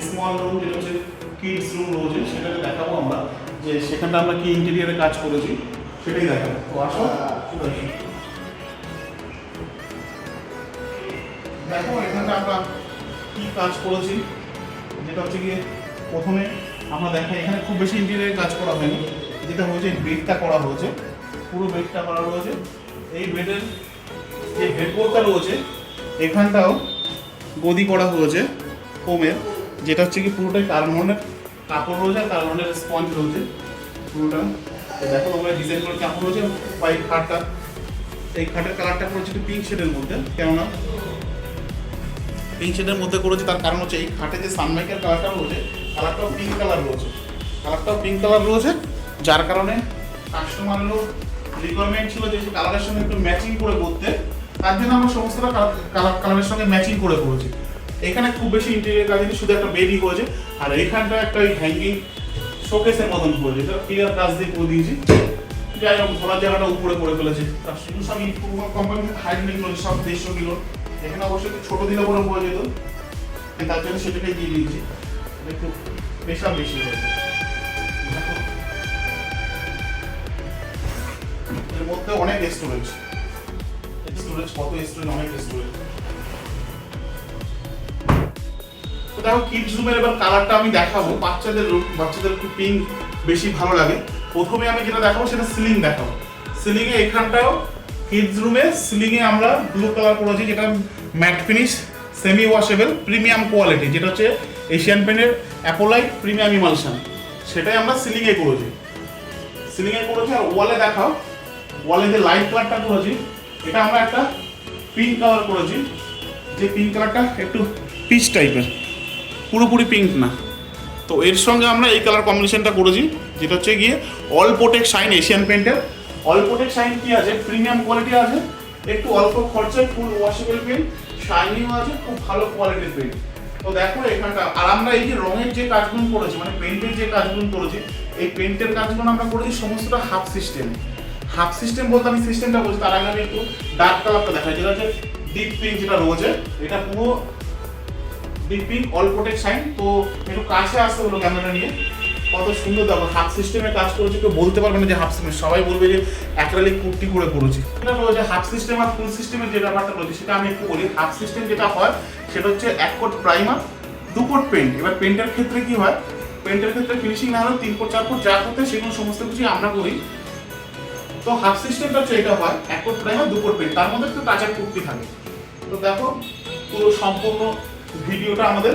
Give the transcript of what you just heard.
Small room যেটা হচ্ছে kids room রয়েছে সেটাকে দেখাবো আমরা, যে সেখানটা আমরা কি ইন্টেরিয়ারে কাজ করেছি সেটাই দেখাবো। তো আসো দেখো এখানটা আমরা কি কাজ করেছি, যেটা হচ্ছে গিয়ে প্রথমে আমরা দেখাই এখানে খুব বেশি ইন্টেরিয়ারে কাজ করা হয়নি, যেটা হয়েছে বেডটা করা হয়েছে, পুরো বেডটা করা রয়েছে। এই বেডের যে হেডবোর্ডটা রয়েছে এখানটাও গদি করা হয়েছে ফোমের, যেটা হচ্ছে কি পুরোটাই কার্বনের কাপড় রয়েছে আর কার্বনের স্পঞ্জ রয়েছে পুরোটা। দেখো তোমরা ডিজাইন করে কাপড় রয়েছে। এই খাটটা, এই খাটের কালারটা করেছে একটু পিঙ্ক শেডের মধ্যে, কেননা পিঙ্ক শেডের মধ্যে করেছে তার কারণ হচ্ছে এই খাটে যে সানমাইকের কালারটা রয়েছে কালারটাও পিঙ্ক কালার রয়েছে, কালারটাও পিঙ্ক কালার রয়েছে, যার কারণে কাস্টমারেরও রিকোয়ারমেন্ট ছিল যে কালারের সঙ্গে একটু ম্যাচিং করে করতে, তার জন্য আমরা সমস্তটা কালারের সঙ্গে ম্যাচিং করে করেছি। এখানে খুব বেশি ইন্টেরিয়ার কাজ নেই, শুধু একটা বেডই করেছে, আর এইখানটা একটা হ্যাঙ্গিং শোকেসের মতন করেছে, এটা ক্লিয়ার কাজ দিয়ে করে দিয়েছি। যাই হোক ধরার জায়গাটা উপরে করে ফেলেছে, তার শুধু সব কোম্পানি হাইড্রোলিক রয়েছে সব 150 কিলো, এখানে অবশ্যই একটু ছোটো দিলে পরে পড়ে যেত, তার জন্য সেটাকে দিয়ে দিয়েছি, একটু প্রেশার বেশি হয়েছে। এর মধ্যে অনেক স্টোরেজ, কত স্টোরেজ, অনেক স্টোরেজ। তো দেখো কিডস রুমের এবার কালারটা আমি দেখাবো, বাচ্চাদের রুম, বাচ্চাদের একটু পিঙ্ক বেশি ভালো লাগে। প্রথমে আমি যেটা দেখাবো সেটা সিলিং দেখাবো। সিলিং এ এখানটাও কিডস রুমে সিলিং এ আমরা ব্লু কালার করেছি, যেটা mat finish semi washable premium quality, যেটা হচ্ছে এশিয়ান পেইন্টের অ্যাপোলাইট প্রিমিয়াম ইমালশন, সেটাই আমরা সিলিং এ করেছি। সিলিং এ করেছি। আর ওয়ালে দেখাও, ওয়ালে যে লাইট কালারটা করেছি এটা আমরা একটা পিঙ্ক কালার করেছি, যে পিঙ্ক কালারটা একটু পিচ টাইপের, পুরোপুরি পিঙ্ক না। তো এর সঙ্গে আমরা এই কালার কম্বিনেশনটা করেছি, যেটা হচ্ছে গিয়ে অল প্রোটেক্ট শাইন এশিয়ান পেইন্টের। অল প্রোটেক্ট শাইন কি আছে, প্রিমিয়াম কোয়ালিটি আছে, একটু অল্প খরচায় ফুল ওয়াশেবল পেইন্ট, শাইনিও আছে, খুব ভালো কোয়ালিটির পেইন্ট। তো দেখো এখানটা, আর আমরা এই যে রঙের যে কাজগুলো করেছি, মানে পেইন্টের যে কাজগুলো করেছি, এই পেইন্টের কাজগুলো আমরা করেছি সমস্তটা হাফ সিস্টেম। হাফ সিস্টেম বলতে আমি সিস্টেমটা বলছি, তার আগে আমি একটু ডার্ক কালারটা দেখাই, যেটা হচ্ছে ডিপ পিঙ্ক যেটা রয়েছে, এটা পুরো deep pink all protect shine. তো একটু কাছে আসতে হলো ক্যামেরা নিয়ে, কত সুন্দর দেখো হাফ সিস্টেমে কাজ করেছি, কেউ বলতে পারবে না যে হাফ সিস্টেম, সবাই বলবে যে অ্যাক্রিলিক কুর্তি করে করেছি। এটা রয়েছে হাফ সিস্টেম আর ফুল সিস্টেমের যে ব্যাপারটা রয়েছে সেটা আমি একটু বলি। হাফ সিস্টেম যেটা হয় সেটা হচ্ছে 1 কোট প্রাইমার 2 কোট পেইন্ট। এবার পেইন্টের ক্ষেত্রে কি হয়, পেইন্টের ক্ষেত্রে ফিনিশিং না হলে 3 কোট 4 কোট যা করতে সেগুলো সমস্ত কিছু আমরা করি। তো হাফ সিস্টেমটা হচ্ছে এটা হয় 1 কোট প্রাইমার 2 কোট পেইন্ট, তার মধ্যে একটু টাচ আপ কুর্তি থাকে। তো দেখো পুরো সম্পূর্ণ ভিডিওটা আমাদের